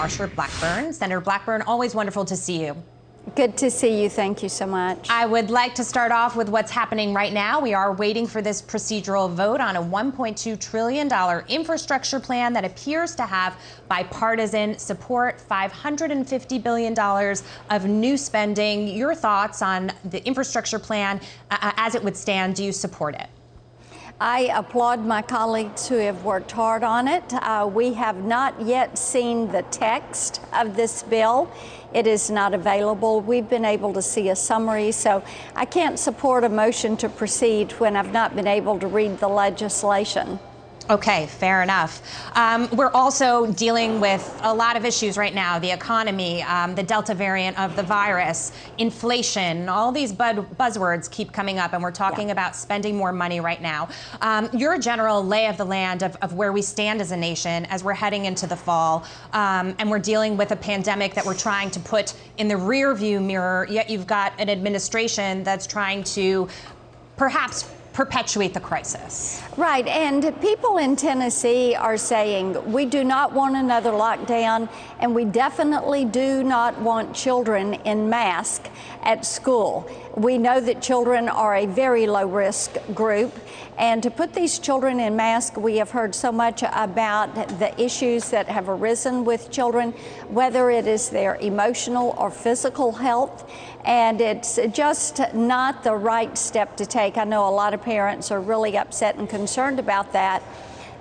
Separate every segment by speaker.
Speaker 1: Marsha Blackburn. Senator Blackburn, always wonderful to see you.
Speaker 2: Good to see you. Thank you so much.
Speaker 1: I would like to start off with what's happening right now. We are waiting for this procedural vote on a $1.2 trillion infrastructure plan that appears to have bipartisan support, $550 billion of new spending. Your thoughts on the infrastructure plan as it would stand? Do you support it?
Speaker 2: I applaud my colleagues who have worked hard on it. We have not yet seen the text of this bill. It is not available. We've been able to see a summary, so I can't support a motion to proceed when I've not been able to read the legislation.
Speaker 1: Okay, fair enough. We're also dealing with a lot of issues right now. The economy, the Delta variant of the virus, inflation, all these buzzwords keep coming up, and we're talking about spending more money right now. Your general lay of the land of where we stand as a nation as we're heading into the fall, and we're dealing with a pandemic that we're trying to put in the rearview mirror, yet you've got an administration that's trying to perhaps perpetuate the crisis.
Speaker 2: Right, and people in Tennessee are saying we do not want another lockdown, and we definitely do not want children in masks at school. We know that children are a very low-risk group, and to put these children in masks, we have heard so much about the issues that have arisen with children, whether it is their emotional or physical health, and it's just not the right step to take. I know a lot of parents are really upset and concerned about that.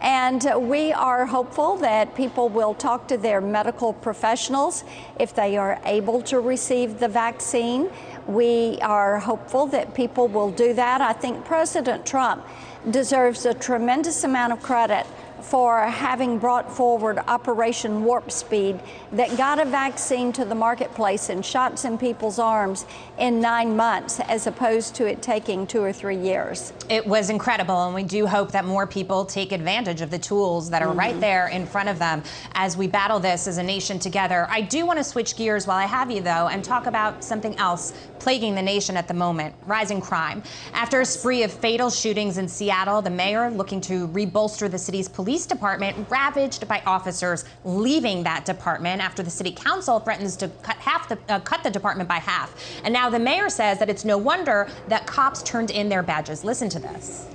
Speaker 2: And we are hopeful that people will talk to their medical professionals if they are able to receive the vaccine. We are hopeful that people will do that. I think President Trump deserves a tremendous amount of credit for having brought forward Operation Warp Speed that got a vaccine to the marketplace and shots in people's arms in 9 months, as opposed to it taking 2 or 3 years.
Speaker 1: It was incredible, and we do hope that more people take advantage of the tools that are right there in front of them as we battle this as a nation together. I do want to switch gears while I have you, though, and talk about something else plaguing the nation at the moment: rising crime. After a spree of fatal shootings in Seattle, the mayor, looking to rebolster the city's police department, ravaged by officers leaving that department after the city council threatens to cut the department by half. And now the mayor says that it's no wonder that cops turned in their badges. Listen to this.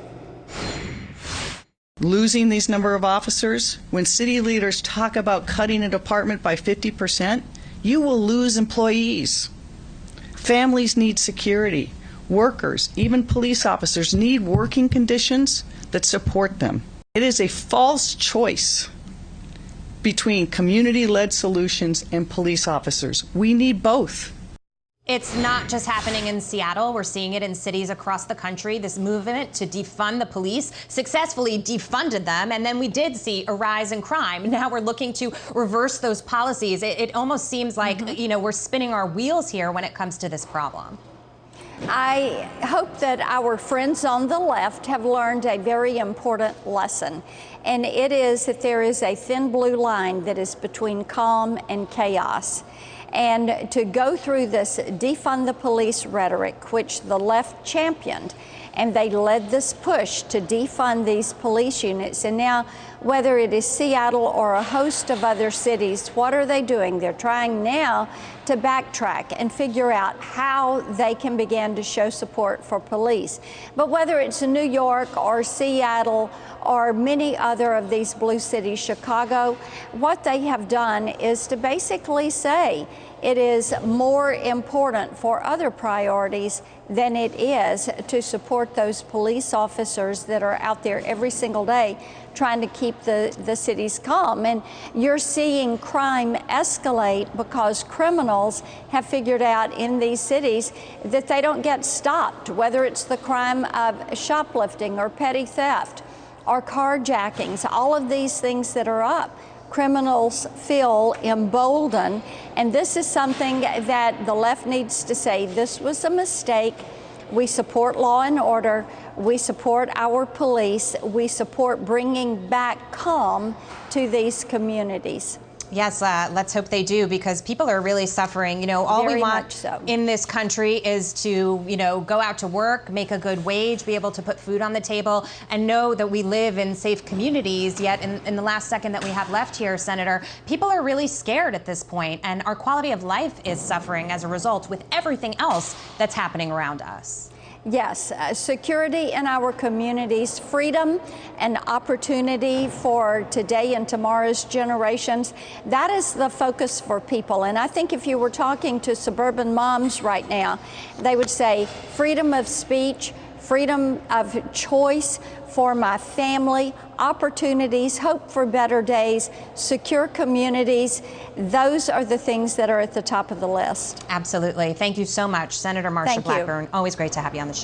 Speaker 3: Losing these number of officers, when city leaders talk about cutting a department by 50%, you will lose employees. Families need security. Workers, even police officers, need working conditions that support them. It is a false choice between community-led solutions and police officers. We need both.
Speaker 1: It's not just happening in Seattle. We're seeing it in cities across the country. This movement to defund the police successfully defunded them, and then we did see a rise in crime. Now we're looking to reverse those policies. It almost seems like, you know, we're spinning our wheels here when it comes to this problem.
Speaker 2: I hope that our friends on the left have learned a very important lesson, and it is that there is a thin blue line that is between calm and chaos. And to go through this defund the police rhetoric, which the left championed, and they led this push to defund these police units. And now, whether it is Seattle or a host of other cities, what are they doing? They're trying now to backtrack and figure out how they can begin to show support for police. But whether it's in New York or Seattle or many other of these blue cities, Chicago, what they have done is to basically say it is more important for other priorities than it is to support those police officers that are out there every single day trying to keep the cities calm. And you're seeing crime escalate because criminals have figured out in these cities that they don't get stopped, whether it's the crime of shoplifting or petty theft or carjackings, all of these things that are up. Criminals feel emboldened, and this is something that the left needs to say. This was a mistake. We support law and order. We support our police. We support bringing back calm to these communities.
Speaker 1: Yes, let's hope they do, because people are really suffering. You know, all
Speaker 2: Very
Speaker 1: we want
Speaker 2: much so.
Speaker 1: in this country is to, you know, go out to work, make a good wage, be able to put food on the table, and know that we live in safe communities. Yet in the last second that we have left here, Senator, people are really scared at this point, and our quality of life is suffering as a result with everything else that's happening around us.
Speaker 2: Yes, security in our communities, freedom and opportunity for today and tomorrow's generations, that is the focus for people. And I think if you were talking to suburban moms right now, they would say freedom of speech, freedom of choice for my family, opportunities, hope for better days, secure communities. Those are the things that are at the top of the list.
Speaker 1: Absolutely. Thank you so much, Senator Marsha
Speaker 2: Thank you.
Speaker 1: Blackburn. Always great to have you on the show.